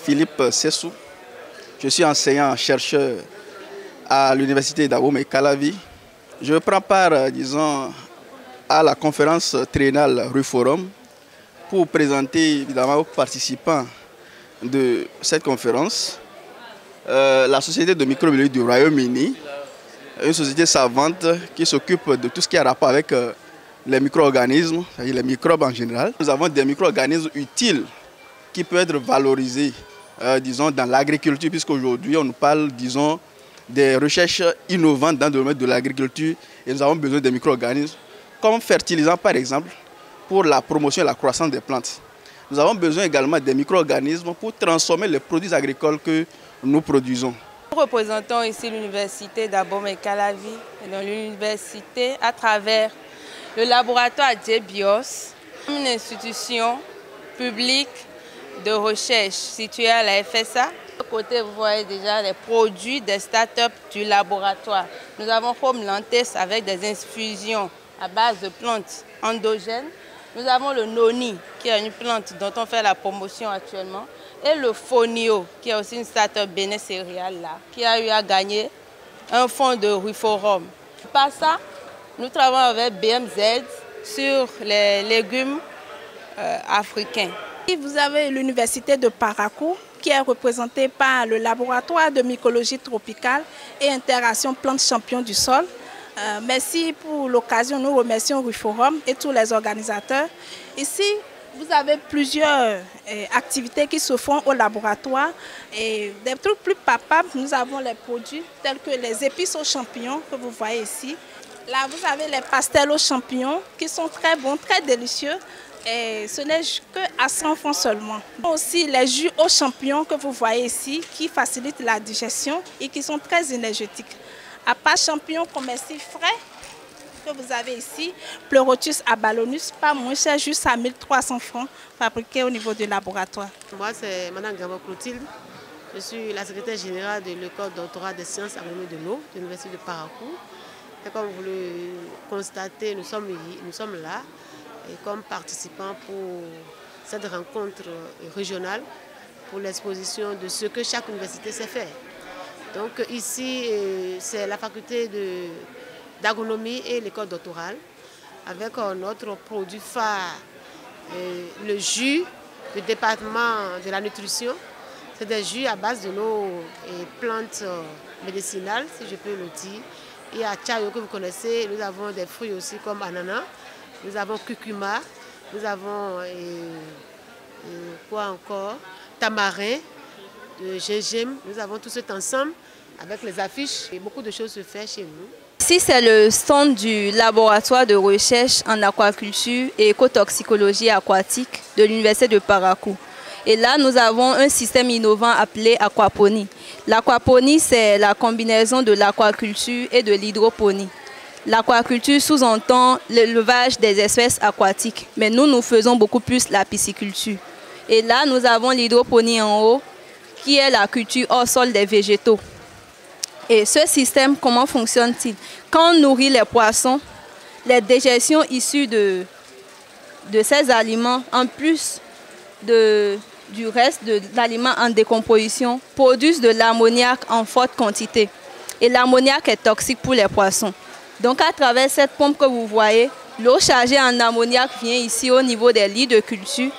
Philippe Sessou. Je suis enseignant-chercheur à l'université d'Abomey-Calavi. Je prends part, disons, à la conférence triennale RUFORUM pour présenter évidemment aux participants de cette conférence la société de microbiologie du Royaume-Uni, une société savante qui s'occupe de tout ce qui a rapport avec les micro-organismes, c'est-à-dire les microbes en général. Nous avons des micro-organismes utiles qui peuvent être valorisés, disons, dans l'agriculture, puisqu'aujourd'hui on nous parle, disons, des recherches innovantes dans le domaine de l'agriculture et nous avons besoin des micro-organismes comme fertilisants par exemple pour la promotion et la croissance des plantes. Nous avons besoin également des micro-organismes pour transformer les produits agricoles que nous produisons. Nous représentons ici l'université d'Abomey-Calavi et dans l'université à travers le laboratoire JBIOS, une institution publique de recherche située à la FSA. De côté, vous voyez déjà les produits des startups du laboratoire. Nous avons Home Lantes avec des infusions à base de plantes endogènes. Nous avons le Noni, qui est une plante dont on fait la promotion actuellement, et le Fonio, qui est aussi une start-up bénin céréale là, qui a eu à gagner un fonds de RUFORUM. Par ça, nous travaillons avec BMZ sur les légumes africains. Vous avez l'université de Parakou, qui est représentée par le laboratoire de mycologie tropicale et interaction plantes champions du sol. Merci pour l'occasion, nous remercions RUFORUM et tous les organisateurs. Ici, vous avez plusieurs activités qui se font au laboratoire. Et des trucs plus papables, nous avons les produits tels que les épices aux champignons que vous voyez ici. Là, vous avez les pastels aux champignons qui sont très bons, très délicieux. Et ce n'est qu'à 100 francs seulement. Aussi les jus aux champignons que vous voyez ici qui facilitent la digestion et qui sont très énergétiques. À part champignons comestibles frais que vous avez ici, Pleurotus abalonus, pas moins cher, juste à 1300 francs, fabriqué au niveau du laboratoire. Moi, c'est Mme Gabo Clotilde. Je suis la secrétaire générale de l'école doctorat des sciences agronomiques de l'eau de l'université de Parakou. Et comme vous le constatez, nous sommes là et comme participants pour cette rencontre régionale pour l'exposition de ce que chaque université sait faire. Donc ici, c'est la faculté d'agronomie et l'école doctorale avec notre produit phare, le jus du département de la nutrition. C'est des jus à base de nos plantes médicinales, si je peux le dire. Et à Tchayo, que vous connaissez, nous avons des fruits aussi comme ananas, nous avons curcuma, nous avons quoi encore, tamarin, gingembre. Nous avons tout cet ensemble avec les affiches et beaucoup de choses se font chez nous. Ici, c'est le stand du laboratoire de recherche en aquaculture et écotoxicologie aquatique de l'université de Parakou. Et là, nous avons un système innovant appelé aquaponie. L'aquaponie, c'est la combinaison de l'aquaculture et de l'hydroponie. L'aquaculture sous-entend l'élevage des espèces aquatiques, mais nous faisons beaucoup plus la pisciculture. Et là, nous avons l'hydroponie en haut, qui est la culture hors sol des végétaux. Et ce système, comment fonctionne-t-il? Quand on nourrit les poissons, les déjections issues de ces aliments, en plus du reste de l'aliment en décomposition, produisent de l'ammoniac en forte quantité. Et l'ammoniac est toxique pour les poissons. Donc à travers cette pompe que vous voyez, l'eau chargée en ammoniac vient ici au niveau des lits de culture.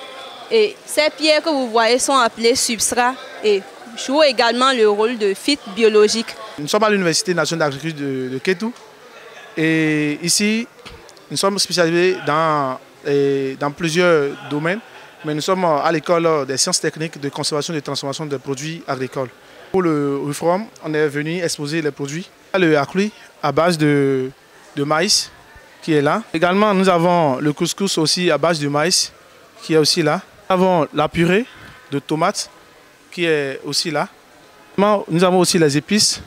Et ces pierres que vous voyez sont appelées substrats et jouent également le rôle de filtre biologique. Nous sommes à l'Université nationale d'agriculture de Kétou. Et ici, nous sommes spécialisés dans plusieurs domaines. Mais nous sommes à l'école des sciences techniques de conservation et de transformation des produits agricoles. Pour le RUFORUM, on est venu exposer les produits. Le aclui à base de maïs qui est là. Également, nous avons le couscous aussi à base de maïs qui est aussi là. Nous avons la purée de tomates qui est aussi là. Nous avons aussi les épices.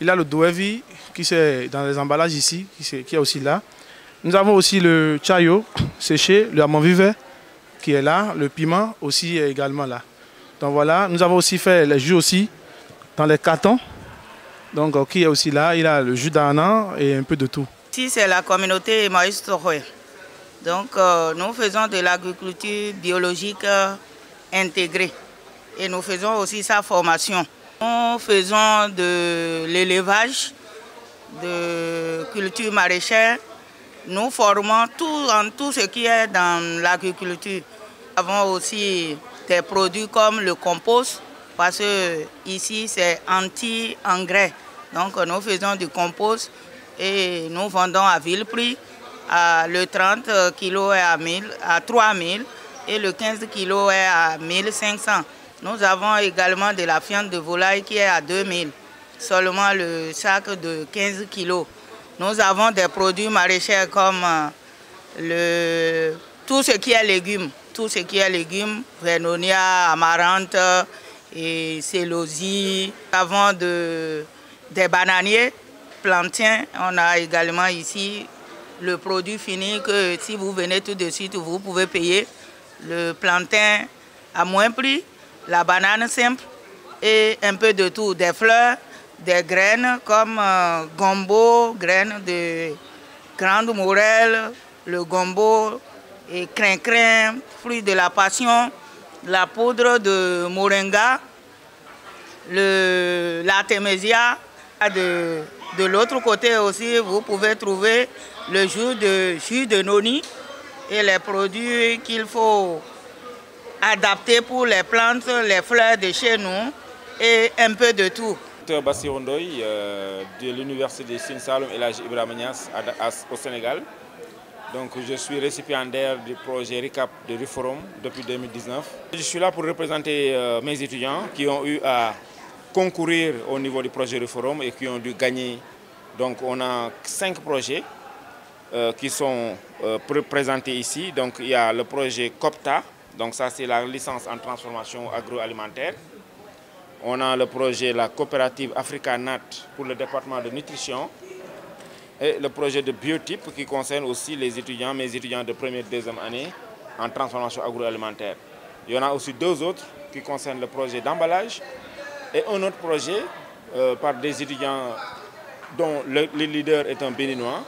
Il y a le doevi qui est dans les emballages ici, qui est aussi là. Nous avons aussi le chayo séché, le hamon vivant qui est là. Le piment aussi est également là. Donc voilà, nous avons aussi fait les jus aussi dans les cartons. Donc qui est aussi là, il a le jus d'ananas et un peu de tout. Ici c'est la communauté Maïs Toroé. Donc nous faisons de l'agriculture biologique intégrée. et nous faisons aussi sa formation. Nous faisons de l'élevage, de culture maraîchère. Nous formons tout ce qui est dans l'agriculture. Nous avons aussi des produits comme le compost, parce que ici c'est anti-engrais. Donc nous faisons du compost et nous vendons à vil prix. Le 30 kg est à 3 000 et le 15 kg est à 1 500. Nous avons également de la viande de volaille qui est à 2 000, seulement le sac de 15 kg. Nous avons des produits maraîchers comme tout ce qui est légumes. Tout ce qui est légumes, Vernonia, Amarante et Célosie. Nous avons des bananiers, plantains. On a également ici le produit fini que si vous venez tout de suite, vous pouvez payer. Le plantain à moins prix, la banane simple et un peu de tout. Des fleurs, des graines comme gombo, graines de grande morelle, le gombo et crin-crin, fruits de la passion, la poudre de moringa, l'artémisia. De l'autre côté aussi, vous pouvez trouver le jus de noni et les produits qu'il faut adapter pour les plantes, les fleurs de chez nous et un peu de tout. Dr Bassirou Ndoye de l'université de Sine Saloum El Hadji Ibrahima Niass au Sénégal. Donc, je suis récipiendaire du projet RICAP de RUFORUM depuis 2019. Je suis là pour représenter mes étudiants qui ont eu à concourir au niveau du projet RUFORUM et qui ont dû gagner. Donc on a 5 projets qui sont présentés ici. Donc il y a le projet COPTA, donc ça c'est la licence en transformation agroalimentaire. On a le projet la coopérative Africanat pour le département de nutrition. Et le projet de biotype qui concerne aussi les étudiants, mes étudiants de première et deuxième année en transformation agroalimentaire. Il y en a aussi 2 autres qui concernent le projet d'emballage et un autre projet par des étudiants dont le leader est un Béninois.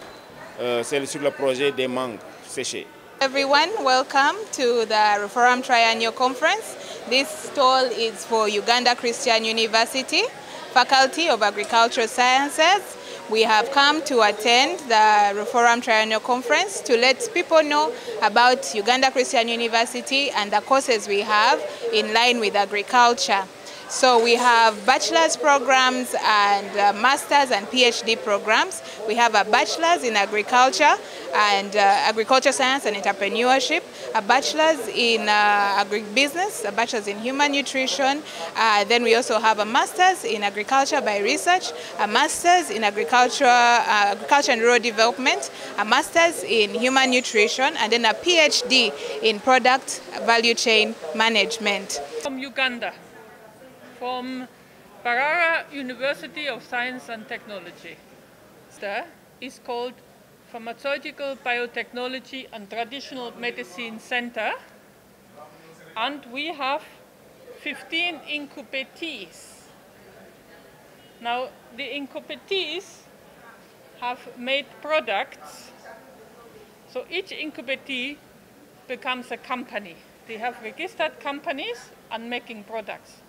C'est sur le projet des mangues séchées. Everyone, welcome to the RUFORUM Triennial Conference. This stall is for Uganda Christian University, Faculty of Agricultural Sciences. We have come to attend the RUFORUM Triennial Conference to let people know about Uganda Christian University and the courses we have in line with agriculture. So we have bachelor's programs and master's and PhD programs. We have a bachelor's in agriculture and agriculture science and entrepreneurship, a bachelor's in agribusiness, a bachelor's in human nutrition. Then we also have a master's in agriculture by research, a master's in agriculture and rural development, a master's in human nutrition, and then a PhD in product value chain management. From Uganda. From Mbarara University of Science and Technology. Is called Pharmaceutical Biotechnology and Traditional Medicine Center, and we have 15 incubatees. Now the incubatees have made products, so each incubatee becomes a company. They have registered companies and making products.